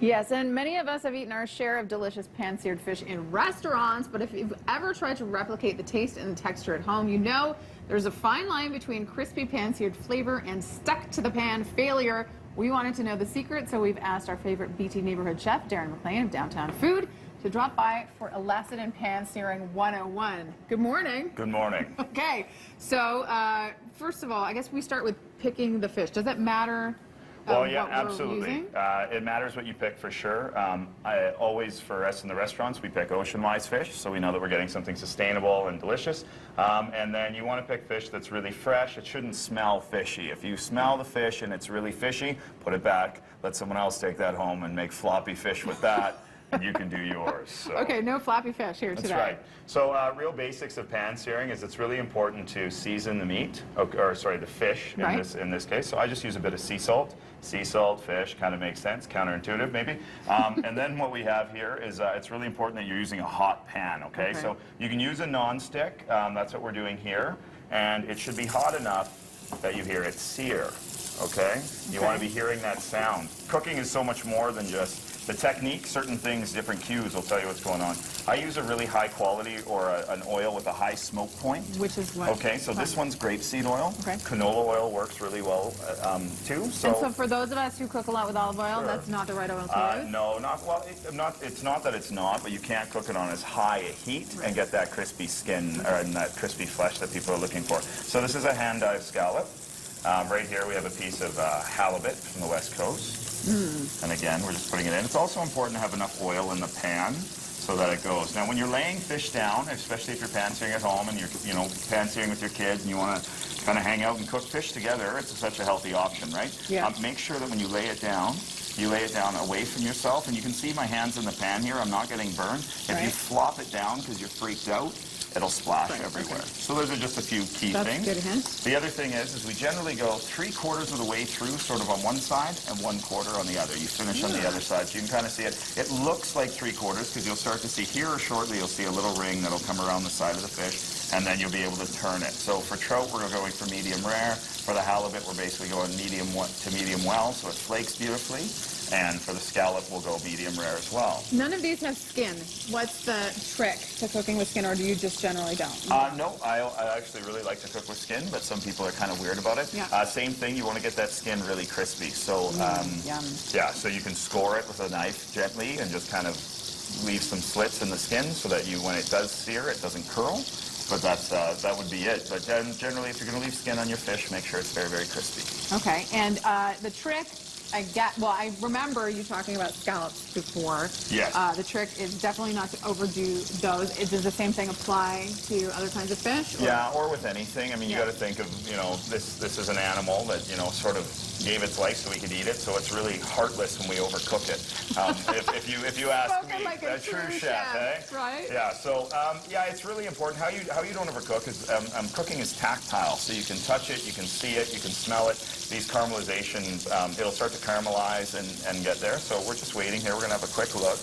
Yes, and many of us have eaten our share of delicious pan-seared fish in restaurants, but if you've ever tried to replicate the taste and the texture at home, you know there's a fine line between crispy pan-seared flavor and stuck-to-the-pan failure. We wanted to know the secret, so we've asked our favorite BT neighborhood chef, Darren MacLean of Downtown Food, to drop by for a lesson in pan-searing 101. Good morning. Good morning. Okay, so first of all, I guess we start with picking the fish. Does it matter? Well, yeah, absolutely. It matters what you pick for sure. Always, for us in the restaurants, we pick ocean-wise fish, so we know that we're getting something sustainable and delicious. And then you want to pick fish that's really fresh. It shouldn't smell fishy. If you smell the fish and it's really fishy, put it back. Let someone else take that home and make floppy fish with that. And you can do yours. So. Okay, no floppy fish here today. That's right. So real basics of pan searing is it's really important to season the meat, or sorry, the fish in this case. So I just use a bit of sea salt. Sea salt, fish, kind of makes sense, counterintuitive maybe. And then what we have here is it's really important that you're using a hot pan, okay? So you can use a non-stick, that's what we're doing here. And it should be hot enough that you hear it sear, okay? You want to be hearing that sound. Cooking is so much more than just the technique, certain things, different cues will tell you what's going on. I use a really high quality or an oil with a high smoke point. Which is what? Okay, so this one's grapeseed oil. Okay. Canola oil works really well too. So, and so for those of us who cook a lot with olive oil, that's not the right oil to use? No, it's not that it's not, but you can't cook it on as high a heat and get that crispy skin and that crispy flesh that people are looking for. So this is a hand dive scallop. Right here we have a piece of halibut from the West Coast. And again, we're just putting it in. It's also important to have enough oil in the pan so that it goes. Now, when you're laying fish down, especially if you're pan-searing at home and you're, pan-searing with your kids and you want to kind of hang out and cook fish together, it's such a healthy option, right? Yeah. Make sure that when you lay it down away from yourself. And you can see my hands in the pan here. I'm not getting burned. If you flop it down because you're freaked out, it'll splash everywhere. So those are just a few key things. Good hint. The other thing is we generally go 3/4 of the way through, sort of on one side, and 1/4 on the other. You finish on the other side, so you can kind of see it. It looks like 3/4 because you'll start to see here shortly, you'll see a little ring that'll come around the side of the fish, and then you'll be able to turn it. So for trout, we're going for medium rare. For the halibut, we're basically going medium to medium well, so it flakes beautifully. And for the scallop, we'll go medium rare as well. None of these have skin. What's the trick to cooking with skin, or do you just generally don't? No, I actually really like to cook with skin, but some people are kind of weird about it. Yeah. Same thing, you want to get that skin really crispy. So, yeah, so you can score it with a knife gently and just kind of leave some slits in the skin so that when it does sear, it doesn't curl. But that would be it. But generally, if you're going to leave skin on your fish, make sure it's very, very crispy. Okay, and the trick, I remember you talking about scallops before. Yes. The trick is definitely not to overdo those. Does the same thing apply to other kinds of fish? Yeah, or with anything. I mean, you got to think of, this is an animal that, sort of gave its life so we could eat it, so it's really heartless when we overcook it. If you ask me, like a true chef, eh? Right? Yeah, so, yeah, it's really important. How you don't overcook is, cooking is tactile, so you can touch it, you can see it, you can smell it. These caramelizations, it'll start to caramelize and get there. So we're just waiting here. We're going to have a quick look.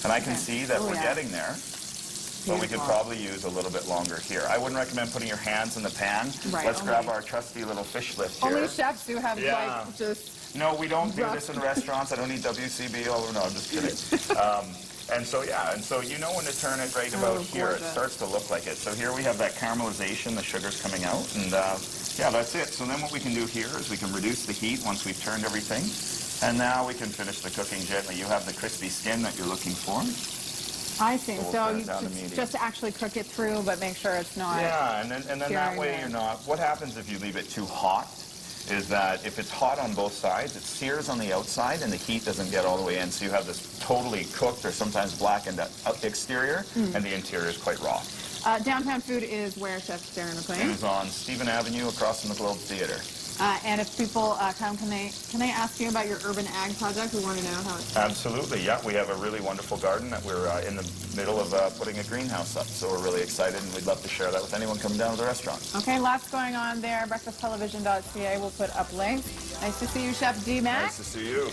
And I can see that we're getting there. But we could probably use a little bit longer here. I wouldn't recommend putting your hands in the pan. Let's grab our trusty little fish lift here. Only chefs do have, like, just... No, we don't do this in restaurants. I don't need WCB. Oh, no, I'm just kidding. And so, yeah, you know when to turn it right about here. It starts to look like it. So here we have that caramelization, the sugar's coming out, and yeah, that's it. So then what we can do here is we can reduce the heat once we've turned everything, and now we can finish the cooking gently. You have the crispy skin that you're looking for. I see. So you just to actually cook it through, but make sure it's not... Yeah, and then that way you're not... What happens if you leave it too hot is that if it's hot on both sides, it sears on the outside and the heat doesn't get all the way in. So you have this totally cooked or sometimes blackened exterior, and the interior is quite raw. Downtown Food is where, Chef Darren MacLean? It is on Stephen Avenue across from the Globe Theatre. And if people come, can they ask you about your urban ag project? We want to know how it's going. Absolutely, yeah. We have a really wonderful garden that we're in the middle of putting a greenhouse up. So we're really excited, and we'd love to share that with anyone coming down to the restaurant. Okay, lots going on there. BreakfastTelevision.ca will put up links. Nice to see you, Chef D. Mac. Nice to see you.